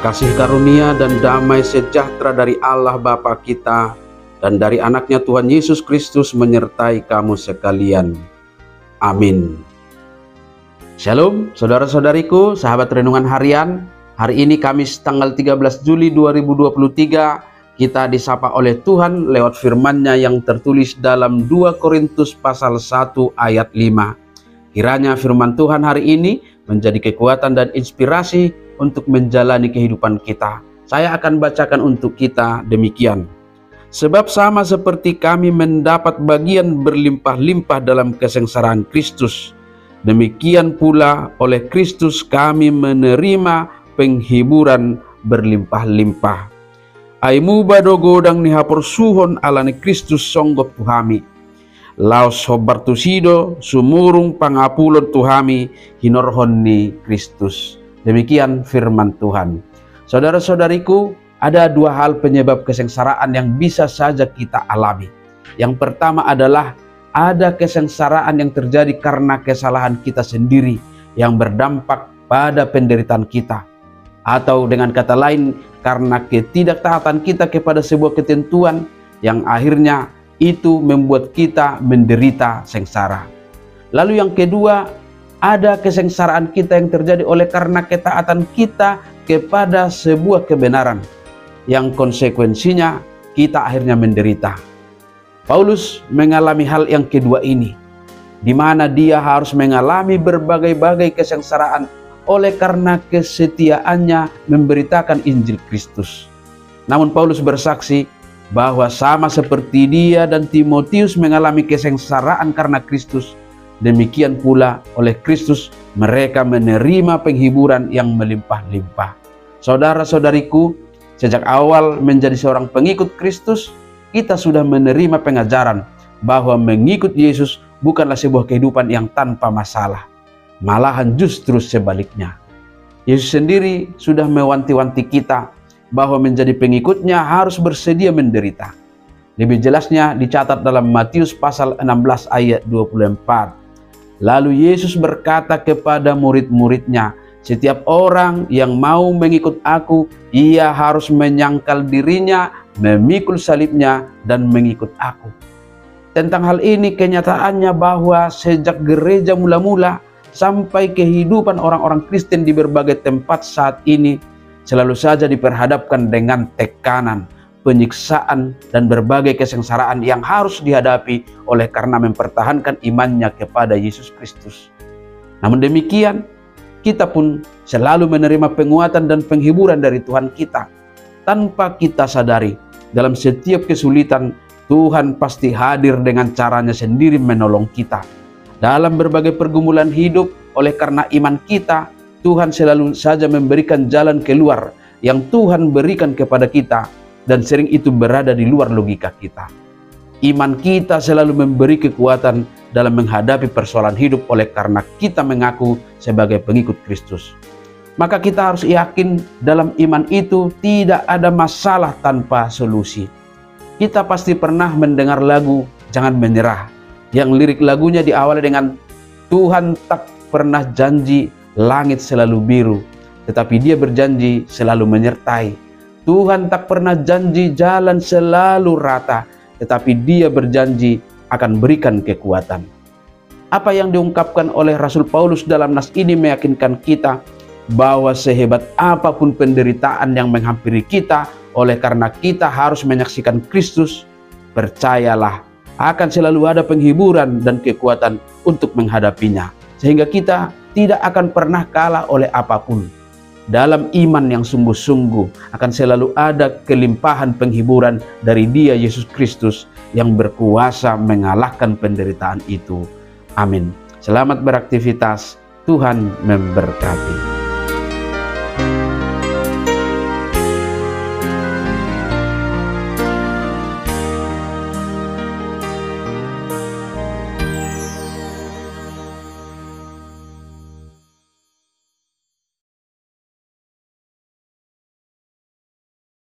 Kasih karunia dan damai sejahtera dari Allah Bapa kita dan dari anaknya Tuhan Yesus Kristus menyertai kamu sekalian. Amin. Shalom saudara-saudariku, sahabat renungan harian. Hari ini Kamis tanggal 13 Juli 2023, kita disapa oleh Tuhan lewat firman-Nya yang tertulis dalam 2 Korintus pasal 1 ayat 5. Kiranya firman Tuhan hari ini menjadi kekuatan dan inspirasi untuk menjalani kehidupan kita. Saya akan bacakan untuk kita demikian. Sebab sama seperti kami mendapat bagian berlimpah-limpah dalam kesengsaraan Kristus, demikian pula oleh Kristus kami menerima penghiburan berlimpah-limpah. Aimu badogodang ni hapor suhon alani Kristus songgot tuhami. Laos sobartusido sumurung pangapulon tuhami hinorhon ni Kristus. Demikian firman Tuhan. Saudara-saudariku, ada dua hal penyebab kesengsaraan yang bisa saja kita alami. Yang pertama adalah ada kesengsaraan yang terjadi karena kesalahan kita sendiri yang berdampak pada penderitaan kita. Atau dengan kata lain, karena ketidaktaatan kita kepada sebuah ketentuan yang akhirnya itu membuat kita menderita sengsara. Lalu yang kedua, ada kesengsaraan kita yang terjadi oleh karena ketaatan kita kepada sebuah kebenaran yang konsekuensinya kita akhirnya menderita. Paulus mengalami hal yang kedua ini, di mana dia harus mengalami berbagai-bagai kesengsaraan oleh karena kesetiaannya memberitakan Injil Kristus. Namun Paulus bersaksi bahwa sama seperti dia dan Timotius mengalami kesengsaraan karena Kristus, demikian pula oleh Kristus mereka menerima penghiburan yang melimpah-limpah. Saudara-saudariku, sejak awal menjadi seorang pengikut Kristus, kita sudah menerima pengajaran bahwa mengikut Yesus bukanlah sebuah kehidupan yang tanpa masalah. Malahan justru sebaliknya. Yesus sendiri sudah mewanti-wanti kita bahwa menjadi pengikutnya harus bersedia menderita. Lebih jelasnya dicatat dalam Matius pasal 16 ayat 24. Lalu Yesus berkata kepada murid-muridnya, setiap orang yang mau mengikut aku, ia harus menyangkal dirinya, memikul salibnya, dan mengikut aku. Tentang hal ini kenyataannya bahwa sejak gereja mula-mula sampai kehidupan orang-orang Kristen di berbagai tempat saat ini, selalu saja diperhadapkan dengan tekanan, penyiksaan, dan berbagai kesengsaraan yang harus dihadapi oleh karena mempertahankan imannya kepada Yesus Kristus. Namun demikian, kita pun selalu menerima penguatan dan penghiburan dari Tuhan kita. Tanpa kita sadari, dalam setiap kesulitan, Tuhan pasti hadir dengan caranya sendiri menolong kita. Dalam berbagai pergumulan hidup, oleh karena iman kita, Tuhan selalu saja memberikan jalan keluar yang Tuhan berikan kepada kita, dan sering itu berada di luar logika kita. Iman kita selalu memberi kekuatan dalam menghadapi persoalan hidup oleh karena kita mengaku sebagai pengikut Kristus. Maka kita harus yakin dalam iman itu tidak ada masalah tanpa solusi. Kita pasti pernah mendengar lagu Jangan Menyerah, yang lirik lagunya diawali dengan Tuhan tak pernah janji langit selalu biru, tetapi Dia berjanji selalu menyertai. Tuhan tak pernah janji jalan selalu rata, tetapi Dia berjanji akan berikan kekuatan. Apa yang diungkapkan oleh Rasul Paulus dalam nas ini meyakinkan kita bahwa sehebat apapun penderitaan yang menghampiri kita oleh karena kita harus menyaksikan Kristus, percayalah akan selalu ada penghiburan dan kekuatan untuk menghadapinya, sehingga kita tidak akan pernah kalah oleh apapun. Dalam iman yang sungguh-sungguh akan selalu ada kelimpahan penghiburan dari Dia Yesus Kristus yang berkuasa mengalahkan penderitaan itu. Amin. Selamat beraktivitas. Tuhan memberkati.